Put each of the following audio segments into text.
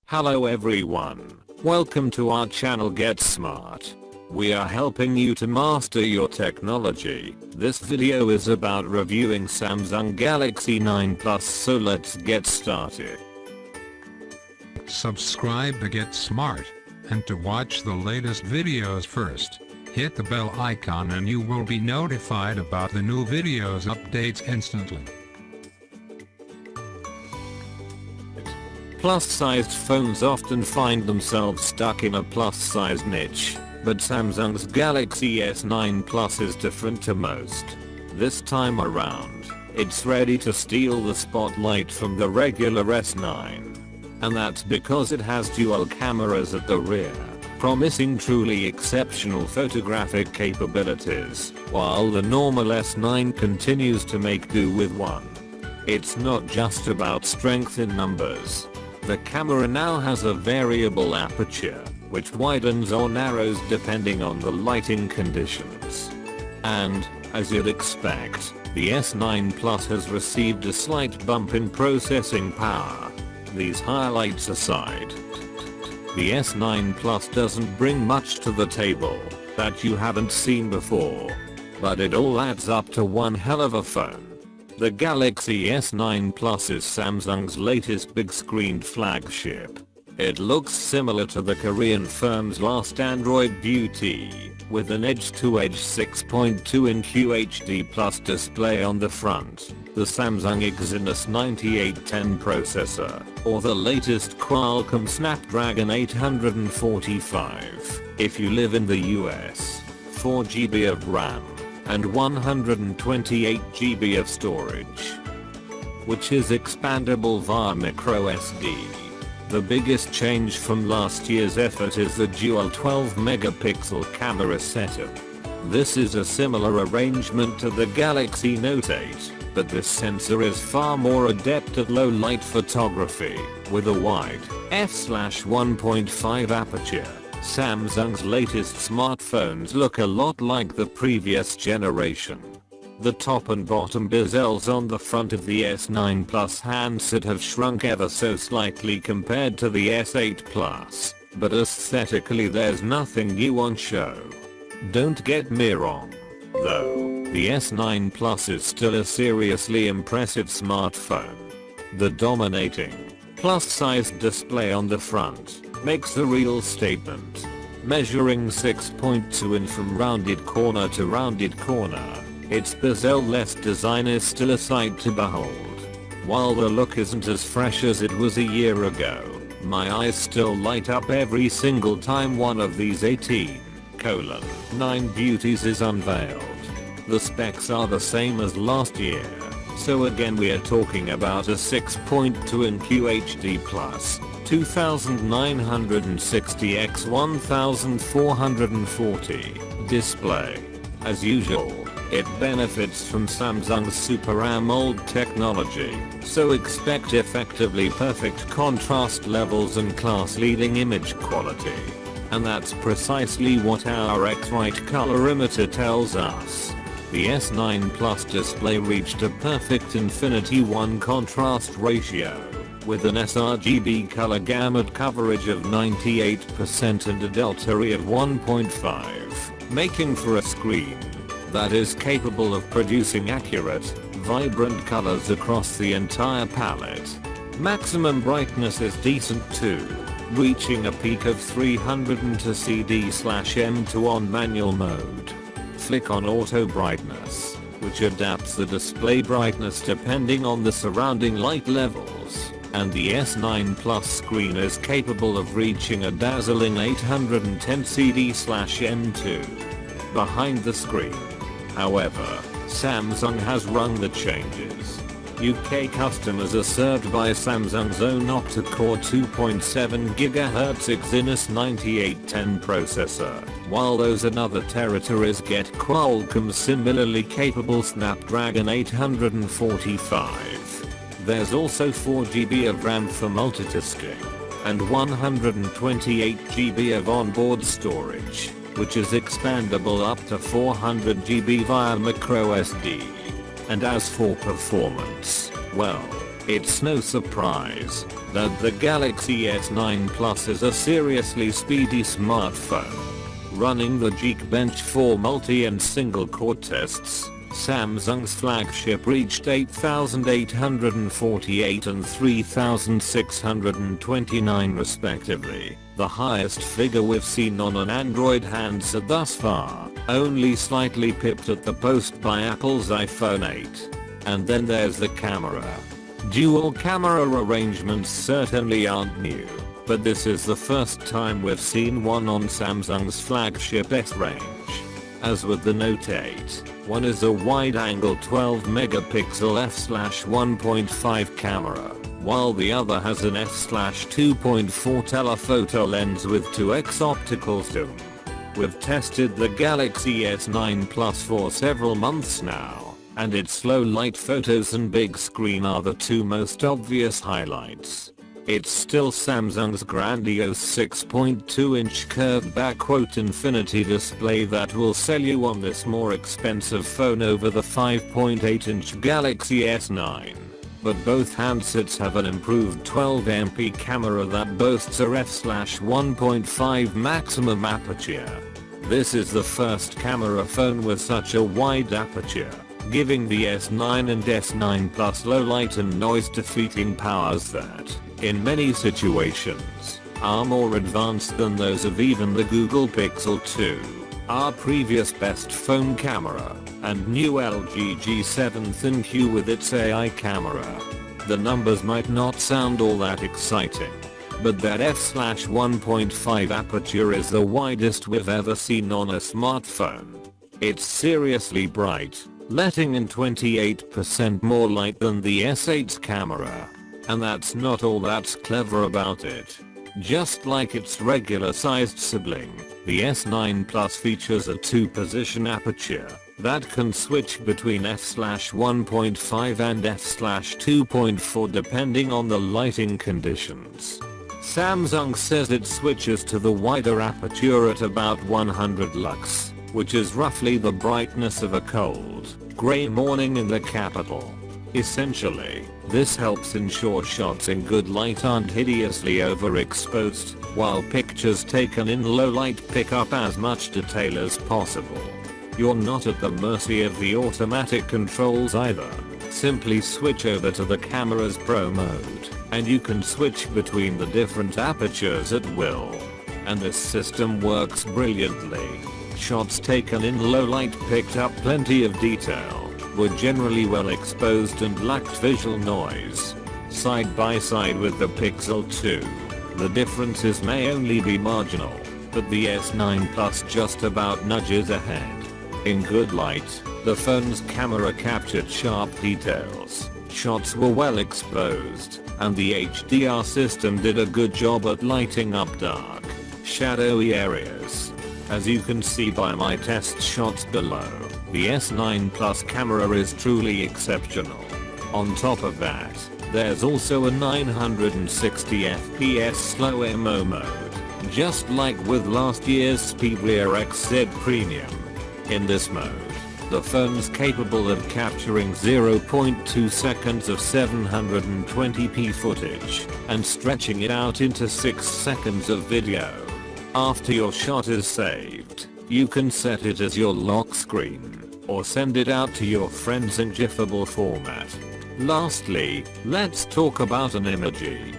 Hello everyone, welcome to our channel Get Smart. We are helping you to master your technology. This video is about reviewing Samsung Galaxy 9 Plus, so let's get started. Subscribe to Get Smart, and to watch the latest videos first, hit the bell icon and you will be notified about the new videos updates instantly. Plus-sized phones often find themselves stuck in a plus-size niche, but Samsung's Galaxy S9 Plus is different to most. This time around, it's ready to steal the spotlight from the regular S9. And that's because it has dual cameras at the rear, promising truly exceptional photographic capabilities, while the normal S9 continues to make do with one. It's not just about strength in numbers. The camera now has a variable aperture, which widens or narrows depending on the lighting conditions. And, as you'd expect, the S9 Plus has received a slight bump in processing power. These highlights aside, the S9 Plus doesn't bring much to the table that you haven't seen before, but it all adds up to one hell of a phone. The Galaxy S9 Plus is Samsung's latest big-screened flagship. It looks similar to the Korean firm's last Android Beauty, with an edge-to-edge 6.2-inch QHD Plus display on the front, the Samsung Exynos 9810 processor, or the latest Qualcomm Snapdragon 845, if you live in the US, 4GB of RAM, and 128GB of storage, which is expandable via microSD. The biggest change from last year's effort is the dual 12-megapixel camera setup. This is a similar arrangement to the Galaxy Note 8, but this sensor is far more adept at low-light photography, with a wide f/1.5 aperture. Samsung's latest smartphones look a lot like the previous generation. The top and bottom bezels on the front of the S9 Plus handset have shrunk ever so slightly compared to the S8 Plus, but aesthetically there's nothing new on show. Don't get me wrong, though, the S9 Plus is still a seriously impressive smartphone. The dominating, plus-sized display on the front makes a real statement. Measuring 6.2 in from rounded corner to rounded corner, its bezel-less design is still a sight to behold. While the look isn't as fresh as it was a year ago, my eyes still light up every single time one of these 18:9 beauties is unveiled. The specs are the same as last year, so again we are talking about a 6.2-inch QHD Plus 2960 x 1440 display. As usual, it benefits from Samsung's Super AMOLED technology, so expect effectively perfect contrast levels and class-leading image quality. And that's precisely what our X-Rite colorimeter tells us. The S9 Plus display reached a perfect Infinity 1 contrast ratio, with an sRGB color gamut coverage of 98% and a delta E of 1.5, making for a screen that is capable of producing accurate, vibrant colors across the entire palette. Maximum brightness is decent too, reaching a peak of 302 CD/M2 on manual mode. Flick on auto brightness, which adapts the display brightness depending on the surrounding light levels, and the S9 Plus screen is capable of reaching a dazzling 810 CD/M2. Behind the screen, however, Samsung has rung the changes. UK customers are served by Samsung's own octa-core 2.7 GHz Exynos 9810 processor, while those in other territories get Qualcomm's similarly capable Snapdragon 845. There's also 4GB of RAM for multitasking, and 128GB of onboard storage, which is expandable up to 400GB via microSD. And as for performance, well, It's no surprise that the Galaxy S9 Plus is a seriously speedy smartphone. Running the Geekbench 4 multi and single core tests, Samsung's flagship reached 8,848 and 3,629 respectively, the highest figure we've seen on an Android handset thus far, only slightly pipped at the post by Apple's iPhone 8. And then there's the camera. Dual camera arrangements certainly aren't new, but this is the first time we've seen one on Samsung's flagship S range. As with the Note 8, one is a wide-angle 12 megapixel f/1.5 camera, while the other has an f/2.4 telephoto lens with 2x optical zoom. We've tested the Galaxy S9 Plus for several months now, and its low light photos and big screen are the two most obvious highlights. It's still Samsung's grandiose 6.2-inch curved back infinity display that will sell you on this more expensive phone over the 5.8-inch Galaxy S9. But both handsets have an improved 12MP camera that boasts a f/1.5 maximum aperture. This is the first camera phone with such a wide aperture, giving the S9 and S9 Plus low light and noise defeating powers that, in many situations, are more advanced than those of even the Google Pixel 2, our previous best phone camera, and new LG G7 ThinQ with its AI camera. The numbers might not sound all that exciting, but that f/1.5 aperture is the widest we've ever seen on a smartphone. It's seriously bright, letting in 28% more light than the S8's camera. And that's not all that's clever about it. Just like its regular sized sibling, the S9 Plus features a 2-position aperture that can switch between f/1.5 and f/2.4 depending on the lighting conditions. Samsung says it switches to the wider aperture at about 100 lux, which is roughly the brightness of a cold, grey morning in the capital. Essentially, this helps ensure shots in good light aren't hideously overexposed, while pictures taken in low light pick up as much detail as possible. You're not at the mercy of the automatic controls either. Simply switch over to the camera's Pro mode, and you can switch between the different apertures at will. And this system works brilliantly. Shots taken in low light picked up plenty of detail, were generally well exposed and lacked visual noise. Side by side with the Pixel 2, the differences may only be marginal, but the S9 Plus just about nudges ahead. In good light, the phone's camera captured sharp details, shots were well exposed, and the HDR system did a good job at lighting up dark, shadowy areas. As you can see by my test shots below, the S9 Plus camera is truly exceptional. On top of that, there's also a 960 FPS slow MO mode, just like with last year's SpeedRear XZ Premium. In this mode, the phone's capable of capturing 0.2 seconds of 720p footage and stretching it out into 6 seconds of video. After your shot is saved, you can set it as your lock screen, or send it out to your friends in GIFable format. Lastly, let's talk about an emoji.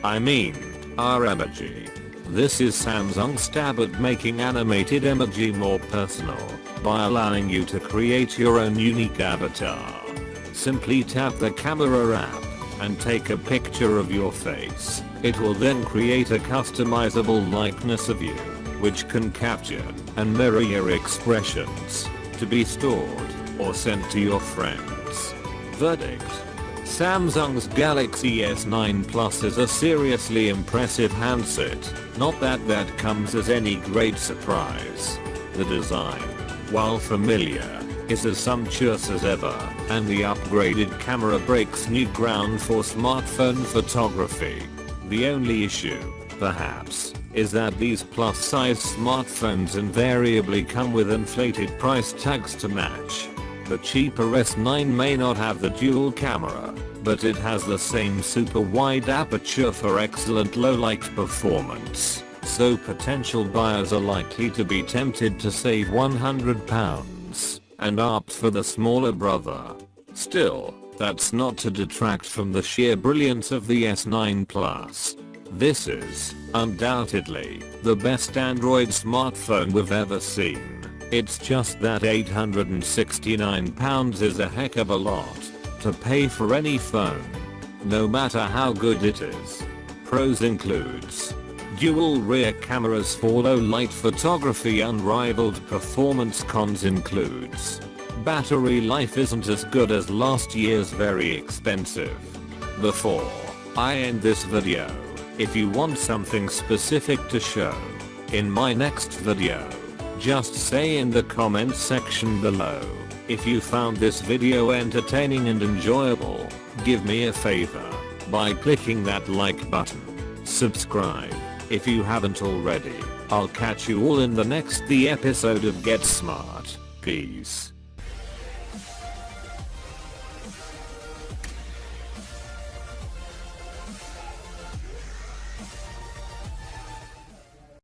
Our emoji. This is Samsung's stab at making animated emoji more personal, by allowing you to create your own unique avatar. Simply tap the camera app, and take a picture of your face. It will then create a customizable likeness of you, which can capture and mirror your expressions, to be stored or sent to your friends. Verdict: Samsung's Galaxy S9 Plus is a seriously impressive handset, not that comes as any great surprise. The design, while familiar, is as sumptuous as ever, and the upgraded camera breaks new ground for smartphone photography. The only issue, perhaps, is that these plus-size smartphones invariably come with inflated price tags to match. The cheaper S9 may not have the dual camera, but it has the same super wide aperture for excellent low light performance, so potential buyers are likely to be tempted to save £100 and opt for the smaller brother. Still, that's not to detract from the sheer brilliance of the S9 Plus. This is, undoubtedly, the best Android smartphone we've ever seen. It's just that £869 is a heck of a lot to pay for any phone, no matter how good it is. Pros includes dual rear cameras for low light photography, unrivaled performance. Cons includes battery life isn't as good as last year's very expensive. Before I end this video, if you want something specific to show in my next video, just say in the comments section below. If you found this video entertaining and enjoyable, give me a favor by clicking that like button. Subscribe if you haven't already. I'll catch you all in the next episode of Get Smart. Peace.